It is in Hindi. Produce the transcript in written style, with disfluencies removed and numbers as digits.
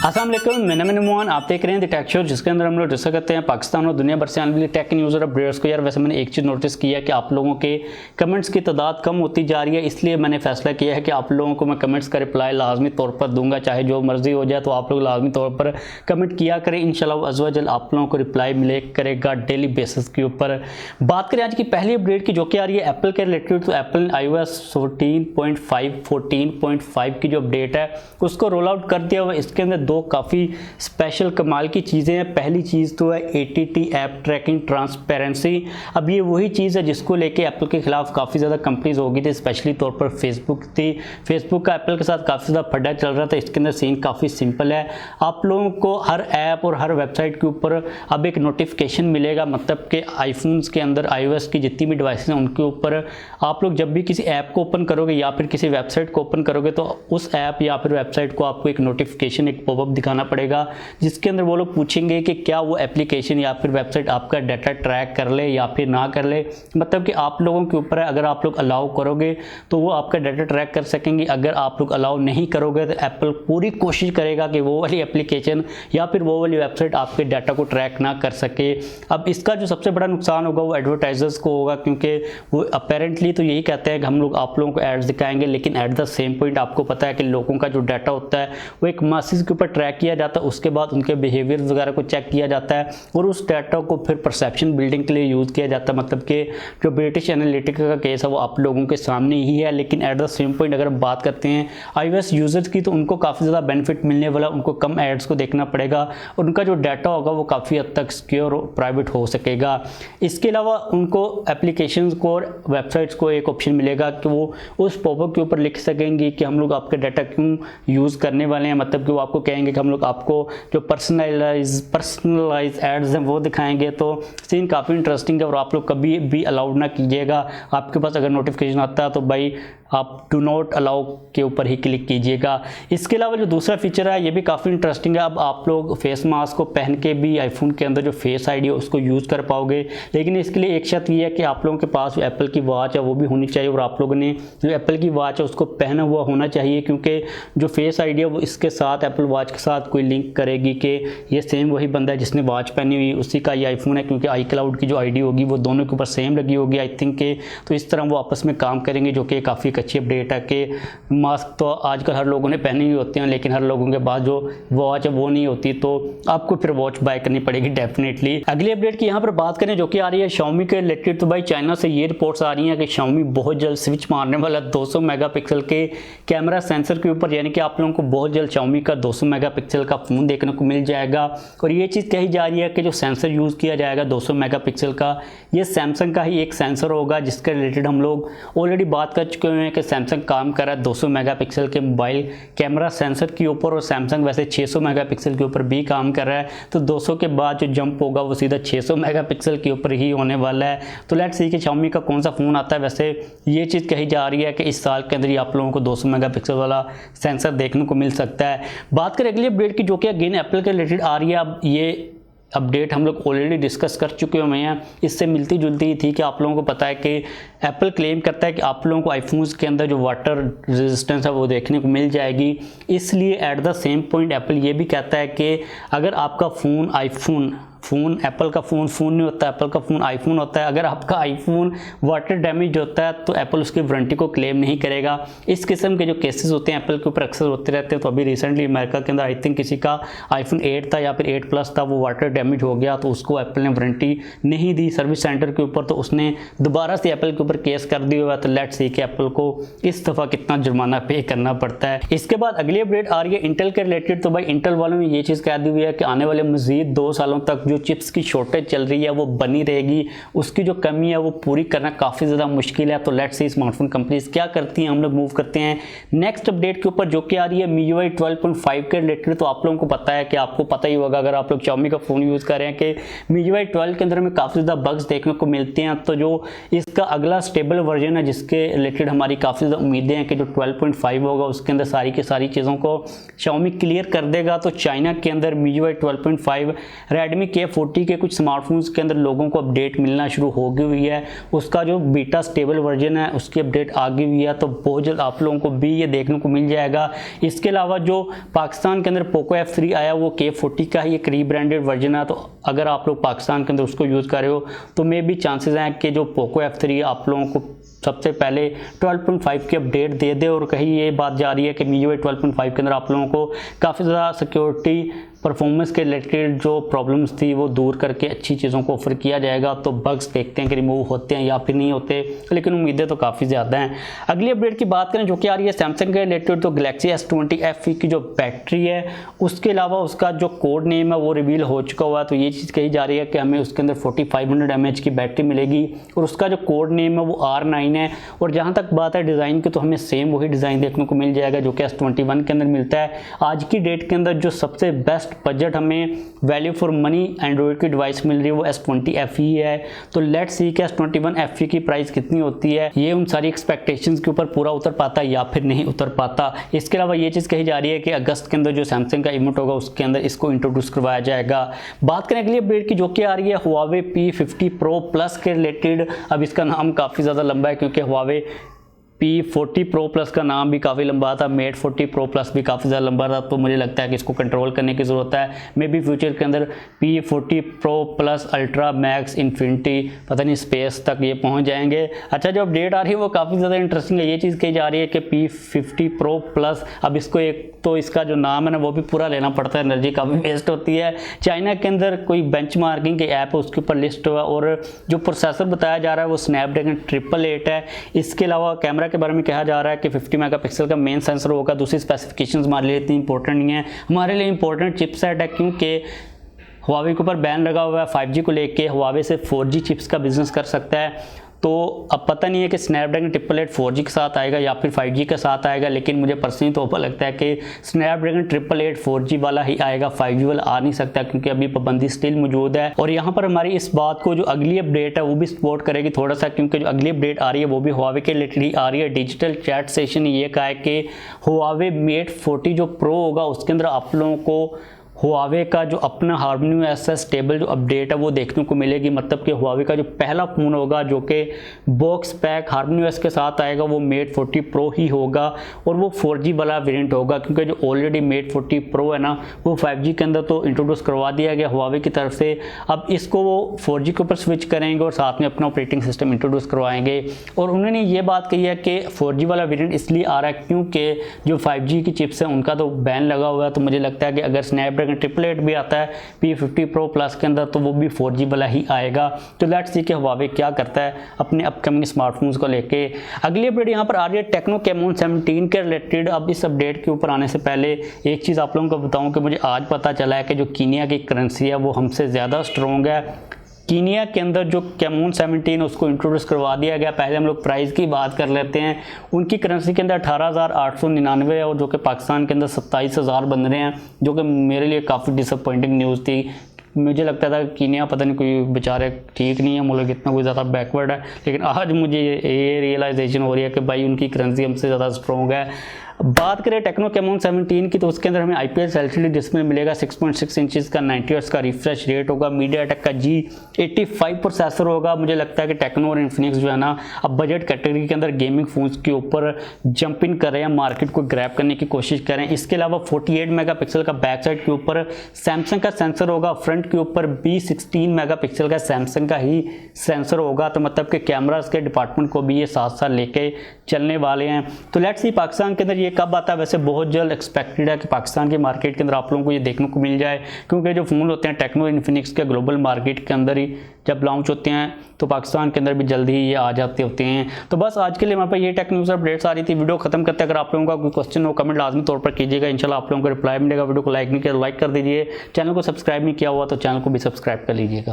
अस्सलाम वालेकुम, मैं मोहन। आप देख रहे हैं TechHoz, जिसके अंदर हम लोग डिस्कस करते हैं पाकिस्तान और दुनिया भर से आने वाली टेक न्यूज़ और अपडेट्स को। यार वैसे मैंने एक चीज़ नोटिस किया है कि आप लोगों के कमेंट्स की तादाद कम होती जा रही है, इसलिए मैंने फैसला किया है कि आप लोगों को मैं कमेंट्स का रिप्लाई लाजमी तौर पर दूंगा, चाहे जो मर्जी हो जाए। तो आप लोग लाजमी तौर पर कमेंट किया करें, इंशाल्लाह अज़्ज़ व जल आप लोगों को रिप्लाई मिले करेगा डेली बेसिस के ऊपर। बात करें आज की पहली अपडेट की, जो कि आ रही है एप्पल के रिलेटेड। तो एप्पल ने iOS 14.5 की जो अपडेट है उसको रोल आउट कर दिया हुआ। इसके अंदर दो काफ़ी स्पेशल कमाल की चीज़ें हैं। पहली चीज़ तो है ATT ऐप ट्रैकिंग ट्रांसपेरेंसी। अब ये वही चीज़ है जिसको लेके एप्पल के खिलाफ काफ़ी ज़्यादा कंपनीज हो गई थी, स्पेशली तौर पर फेसबुक थी। फेसबुक का एप्पल के साथ काफ़ी ज़्यादा फड्डा चल रहा था। इसके अंदर सीन काफ़ी सिंपल है, आप लोगों को हर ऐप और हर वेबसाइट के ऊपर अब एक नोटिफिकेशन मिलेगा। मतलब कि आईफोन्स के अंदर iOS की जितनी भी डिवाइसेस हैं उनके ऊपर आप लोग जब भी किसी ऐप को ओपन करोगे या फिर किसी वेबसाइट को ओपन करोगे तो उस ऐप या फिर वेबसाइट को आपको एक नोटिफिकेशन, एक पॉपअप दिखाना पड़ेगा, जिसके अंदर वो लोग पूछेंगे कि क्या वो एप्लीकेशन या फिर वेबसाइट आपका डाटा ट्रैक कर ले या फिर ना कर ले। मतलब कि आप लोगों के ऊपर है, अगर आप लोग अलाउ करोगे तो वो आपका डाटा ट्रैक कर सकेंगे, अगर आप लोग अलाउ नहीं करोगे तो एप्पल पूरी कोशिश करेगा कि वो वाली एप्लीकेशन या फिर वो वाली वेबसाइट आपके डाटा को ट्रैक ना कर सके। अब इसका जो सबसे बड़ा नुकसान होगा वो एडवर्टाइजर्स को होगा, क्योंकि वो अपेरेंटली तो यही कहते हैं कि हम लोग आप लोगों को एड्स दिखाएंगे, लेकिन एट द सेम पॉइंट आपको पता है कि लोगों का जो डाटा होता है वो एक मासेस के ऊपर ट्रैक किया जाता है, उसके बाद उनके बिहेवियर वगैरह को चेक किया जाता है और उस डाटा को फिर परसेप्शन बिल्डिंग के लिए यूज़ किया जाता है। मतलब कि जो ब्रिटिश एनालिटिका का केस है वो आप लोगों के सामने ही है। लेकिन एट द सेम पॉइंट अगर हम बात करते हैं iOS यूजर्स की, तो उनको काफ़ी ज़्यादा बेनिफिट मिलने वाला, उनको कम एड्स को देखना पड़ेगा और उनका जो डाटा होगा वो काफ़ी हद तक सिक्योर और प्राइवेट हो सकेगा। इसके अलावा उनको एप्लीकेशंस को और वेबसाइट्स को एक ऑप्शन मिलेगा कि वो उस पॉपअप के ऊपर लिख सकेंगे कि हम लोग आपका डाटा क्यों यूज़ करने वाले हैं। मतलब कि वो आपको कहेंगे कि हम लोग आपको जो पर्सनलाइज एड्स हैं वो दिखाएंगे। तो सीन काफ़ी इंटरेस्टिंग है और आप लोग कभी भी अलाउड ना कीजिएगा। आपके पास अगर नोटिफिकेशन आता है तो भाई आप डू नॉट अलाउ के ऊपर ही क्लिक कीजिएगा। इसके अलावा जो दूसरा फीचर है ये भी काफ़ी इंटरेस्टिंग है। अब आप लोग फेस मास्क को पहन के भी आईफोन के अंदर जो फेस आईडी है उसको यूज़ कर पाओगे, लेकिन इसके लिए एक शर्त ये है कि आप लोगों के पास जो एप्पल की वॉच है वो भी होनी चाहिए और आप लोगों ने जो एप्पल की वॉच है उसको पहना हुआ होना चाहिए, क्योंकि जो फेस आईडी है वो इसके साथ एप्पल वॉच के साथ कोई लिंक करेगी कि ये सेम वही बंदा है जिसने वॉच पहनी हुई, उसी का ये आईफोन है, क्योंकि iCloud की जो आईडी होगी वो दोनों के ऊपर सेम लगी होगी आई थिंक के। तो इस तरह वो आपस में काम करेंगे, जो कि काफ़ी अच्छी अपडेट है कि मास्क तो आजकल हर लोगों ने पहने ही होते हैं, लेकिन हर लोगों के पास जो वॉच है वो नहीं होती, तो आपको फिर वॉच बाय करनी पड़ेगी डेफिनेटली। अगली अपडेट की यहाँ पर बात करें जो कि आ रही है Xiaomi के रिलेटेड। तो भाई चाइना से ये रिपोर्ट्स आ रही हैं कि Xiaomi बहुत जल्द स्विच मारने वाला 200 मेगापिक्सल के कैमरा सेंसर के ऊपर, यानी कि आप लोगों को बहुत जल्द Xiaomi का 200 मेगापिक्सल का फ़ोन देखने को मिल जाएगा। और ये चीज़ कही जा रही है कि जो सेंसर यूज़ किया जाएगा 200 मेगापिक्सल का, ये सैमसंग का ही एक सेंसर होगा, जिसके रिलेटेड हम लोग ऑलरेडी बात कर चुके हैं कि सैमसंग काम कर रहा है 200 मेगापिक्सल के मोबाइल कैमरा सेंसर के ऊपर, और सैमसंग वैसे 600 मेगापिक्सल के ऊपर भी काम कर रहा है। तो 200 के बाद जो जंप होगा वो सीधा 600 मेगापिक्सल के ऊपर ही होने वाला है। तो लेट्स सी कि Xiaomi का कौन सा फ़ोन आता है। वैसे ये चीज़ कही जा रही है कि इस साल के अंदर ही आप लोगों को 200 मेगापिक्सल वाला सेंसर देखने को मिल सकता है। बात करें अगली अपडेट की, जो कि अगेन एप्पल के रिलेटेड आ रही है। अब ये अपडेट हम लोग ऑलरेडी डिस्कस कर चुके हुए हैं, इससे मिलती जुलती ही थी कि आप लोगों को पता है कि एप्पल क्लेम करता है कि आप लोगों को आईफोन्स के अंदर जो वाटर रेजिस्टेंस है वो देखने को मिल जाएगी। इसलिए at the same point Apple ये भी कहता है कि अगर आपका फ़ोन फ़ोन एप्पल का फ़ोन नहीं होता, एप्पल का फ़ोन आईफोन होता है, अगर आपका आईफोन वाटर डैमेज होता है तो एप्पल उसकी वारंटी को क्लेम नहीं करेगा। इस किस्म के जो केसेस होते हैं एप्पल के ऊपर अक्सर होते रहते हैं। तो अभी रिसेंटली अमेरिका के अंदर आई थिंक किसी का आईफोन 8 था या फिर 8 प्लस था, वो वाटर डैमेज हो गया तो उसको एप्पल ने वारंटी नहीं दी सर्विस सेंटर के ऊपर, तो उसने दोबारा से एप्पल के ऊपर केस कर दिया हुआ। तो लेट्स सी कि एप्पल को इस दफ़ा कितना जुर्माना पे करना पड़ता है। इसके बाद अगली अपडेट आ रही है इंटेल के रिलेटेड। तो भाई इंटेल वालों ने ये चीज़ कह दी हुई है कि आने वाले मज़ीद 2 सालों तक जो चिप्स की शॉर्टेज चल रही है वो बनी रहेगी, उसकी जो कमी है वो पूरी करना काफ़ी ज़्यादा मुश्किल है। तो लेट्स सी स्मार्टफोन कंपनीज क्या करती हैं। हम लोग मूव करते हैं नेक्स्ट अपडेट के ऊपर, जो कि आ रही है MIUI 12.5 के रिलेटेड। तो आप लोगों को पता है कि आपको पता ही होगा अगर आप लोग Xiaomi का फ़ोन यूज़ कर रहे हैं कि MIUI 12 के अंदर में काफ़ी ज़्यादा बग्स देखने को मिलते हैं। तो जो इसका अगला स्टेबल वर्जन है जिसके रिलेटेड हमारी काफ़ी ज़्यादा उम्मीदें हैं कि जो 12.5 होगा उसके अंदर सारी की सारी चीज़ों को Xiaomi क्लियर कर देगा। तो चाइना के अंदर MIUI 12.5 Redmi के K40 के कुछ स्मार्टफोन्स के अंदर लोगों को अपडेट मिलना शुरू हो गई हुई है, उसका जो बीटा स्टेबल वर्जन है उसकी अपडेट आ गई हुई है, तो बहुत जल्द आप लोगों को भी ये देखने को मिल जाएगा। इसके अलावा जो पाकिस्तान के अंदर पोको F3 आया वो K40 का ही एक रीब्रांडेड वर्जन है, तो अगर आप लोग पाकिस्तान के अंदर उसको यूज़ कर रहे हो तो मे भी चांसेस हैं कि जो पोको F3 आप लोगों को सबसे पहले 12.5 की अपडेट दे दे। और कहीं ये बात जा रही है कि MIUI 12.5 के अंदर आप लोगों को काफ़ी ज़्यादा सिक्योरिटी परफॉर्मेंस के रिलेटेड जो प्रॉब्लम्स थी वो दूर करके अच्छी चीज़ों को ऑफर किया जाएगा। तो बग्स देखते हैं कि रिमूव होते हैं या फिर नहीं होते, लेकिन उम्मीदें तो काफ़ी ज़्यादा हैं। अगली अपडेट की बात करें जो कि आ रही है सैमसंग के रिलेटेड, तो गैलेक्सी S20 FE की जो बैटरी है उसके अलावा उसका जो कोड नेम है वो रिवील हो चुका हुआ है। तो ये चीज़ कही जा रही है कि हमें उसके अंदर 4500 mAh की बैटरी मिलेगी और उसका जो कोड नेम है वो R9 है। और जहाँ तक बात है डिज़ाइन की, तो हमें सेम वही डिज़ाइन देखने को मिल जाएगा जो कि S21 के अंदर मिलता है। आज की डेट के अंदर जो सबसे बेस्ट बजट हमें वैल्यू फॉर मनी एंड्रॉइड की डिवाइस मिल रही है वो S20 FE है। तो लेट्स सी कि S21 FE की प्राइस कितनी होती है, ये उन सारी एक्सपेक्टेशंस के ऊपर पूरा उतर पाता है या फिर नहीं उतर पाता। इसके अलावा ये चीज़ कही जा रही है कि अगस्त के अंदर जो सैमसंग का इवेंट होगा उसके अंदर इसको इंट्रोड्यूस करवाया जाएगा। बात करें अगली अपडेट की जो कि आ रही है Huawei P50 Pro Plus के रिलेटेड। अब इसका नाम काफ़ी ज़्यादा लंबा है क्योंकि Huawei P40 Pro Plus का नाम भी काफ़ी लंबा था, Mate 40 Pro Plus भी काफ़ी ज़्यादा लंबा था, तो मुझे लगता है कि इसको कंट्रोल करने की ज़रूरत है। मे बी फ्यूचर के अंदर P40 Pro Plus Ultra Max Infinity पता नहीं स्पेस तक ये पहुंच जाएंगे। अच्छा, जो अपडेट आ रही है वो काफ़ी ज़्यादा इंटरेस्टिंग है। ये चीज़ कही जा रही है कि P50 Pro Plus, अब इसको एक तो इसका जो नाम है ना वो भी पूरा लेना पड़ता है, एनर्जी काफ़ी वेस्ट होती है। चाइना के अंदर कोई बेंचमार्किंग के ऐप है उसके ऊपर लिस्ट हुआ और जो प्रोसेसर बताया जा रहा है वो स्नैपड्रैगन 888 है। इसके अलावा कैमरा के बारे में कहा जा रहा है कि 50 मेगापिक्सल का मेन सेंसर होगा। दूसरी स्पेसिफिकेशंस हमारे लिए इतनी इंपॉर्टेंट नहीं है, हमारे लिए इंपॉर्टेंट चिपसेट है क्योंकि Huawei के ऊपर बैन लगा हुआ है 5G को लेके। Huawei से 4G चिप्स का बिजनेस कर सकता है, तो अब पता नहीं है कि स्नैपड्रैगन 888 4G के साथ आएगा या फिर 5G के साथ आएगा, लेकिन मुझे पर्सनली तो ऊपर लगता है कि स्नैपड्रैगन 888 4G वाला ही आएगा, 5G वाला आ नहीं सकता क्योंकि अभी पाबंदी स्टिल मौजूद है। और यहाँ पर हमारी इस बात को जो अगली अपडेट है वो भी सपोर्ट करेगी थोड़ा सा, क्योंकि जो अगली अपडेट आ रही है वो भी Huawei के रिलेटेड ही आ रही है। डिजिटल चैट सेशन ये कहा है कि Huawei Mate 40 जो प्रो होगा उसके अंदर आप लोगों को Huawei का जो अपना HarmonyOS स्टेबल जो अपडेट है वो देखने को मिलेगी। मतलब कि Huawei का जो पहला फ़ोन होगा जो कि बॉक्स पैक HarmonyOS के साथ आएगा वो Mate 40 Pro ही होगा और वो 4G वाला वेरिएंट होगा, क्योंकि जो ऑलरेडी Mate 40 Pro है ना वो 5G के अंदर तो इंट्रोड्यूस करवा दिया गया Huawei की तरफ से। अब इसको वो 4G के ऊपर स्विच करेंगे और साथ में अपना ऑपरेटिंग सिस्टम इंट्रोड्यूस करवाएंगे। और उन्होंने ये बात कही है कि 4G वाला वेरिएंट इसलिए आ रहा है क्योंकि जो 5G की चिप्स है उनका तो बैन लगा हुआ है। तो मुझे लगता है कि अगर स्नैपड्रैगन 888 भी आता है P50 Pro Plus के अंदर तो वो भी 4G वाला ही आएगा। तो लेट्स सी कि Huawei क्या करता है अपने अपकमिंग स्मार्टफोन्स को लेके। अगली अपडेट यहाँ पर आ रही है टेक्नो कैमोन 17 के रिलेटेड। अब इस अपडेट के ऊपर आने से पहले एक चीज़ आप लोगों को बताऊं कि मुझे आज पता चला है कि जो कीनिया की करेंसी है वो हमसे ज़्यादा स्ट्रॉन्ग है। कीनिया के अंदर जो कैमोन 17 उसको इंट्रोड्यूस करवा दिया गया। पहले हम लोग प्राइस की बात कर लेते हैं। उनकी करेंसी के अंदर 18,899 है और जो कि पाकिस्तान के अंदर 27,000 बन रहे हैं, जो कि मेरे लिए काफ़ी डिसअपॉइंटिंग न्यूज़ थी। मुझे लगता था कीनिया पता नहीं कोई बेचारे ठीक नहीं है, मुल्क इतना कोई ज़्यादा बैकवर्ड है, लेकिन आज मुझे ये रियलाइजेशन हो रही है कि भाई उनकी करेंसी हमसे ज़्यादा स्ट्रॉन्ग है। बात करें टेक्नो कैमोन 17 की तो उसके अंदर हमें IPS LCD डिस्प्ले मिलेगा, 6.6 इंचेस का, 90 हर्ट्ज का रिफ्रेश रेट होगा, मीडियाटेक का G85 प्रोसेसर होगा। मुझे लगता है कि टेक्नो और इन्फिनिक्स जो है ना अब बजट कैटेगरी के अंदर गेमिंग फोन्स के ऊपर जंप इन कर रहे हैं, मार्केट को ग्रैब करने की कोशिश कर रहे हैं। इसके अलावा 48 मेगापिक्सल का बैक साइड के ऊपर सैमसंग का सेंसर होगा, फ्रंट के ऊपर भी 16 मेगापिक्सल का सैमसंग का ही सेंसर होगा। तो मतलब कि कैमरास के डिपार्टमेंट को भी ये साथ साथ लेके चलने वाले हैं। तो लेट्स सी पाकिस्तान के अंदर ये कब आता है। वैसे बहुत जल्द एक्सपेक्टेड है कि पाकिस्तान के मार्केट के अंदर आप लोगों को ये देखने को मिल जाए, क्योंकि जो फ़ोन होते हैं टेक्नो इन्फिनिक्स के ग्लोबल मार्केट के अंदर ही जब लॉन्च होते हैं तो पाकिस्तान के अंदर भी जल्दी ही ये आ जाते होते हैं। तो बस आज के लिए हमारे पास ये टेक न्यूज़ अपडेट्स आ रही थी। वीडियो खत्म करते हैं। अगर आप लोगों का कोई क्वेश्चन हो कमेंट लाजमी तौर पर कीजिएगा, इंशाल्लाह आप लोगों को रिप्लाई मिलेगा। वीडियो को लाइक नहीं किया तो लाइक कर दीजिए, चैनल को सब्सक्राइब नहीं किया हुआ तो चैनल को भी सब्सक्राइब कर लीजिएगा।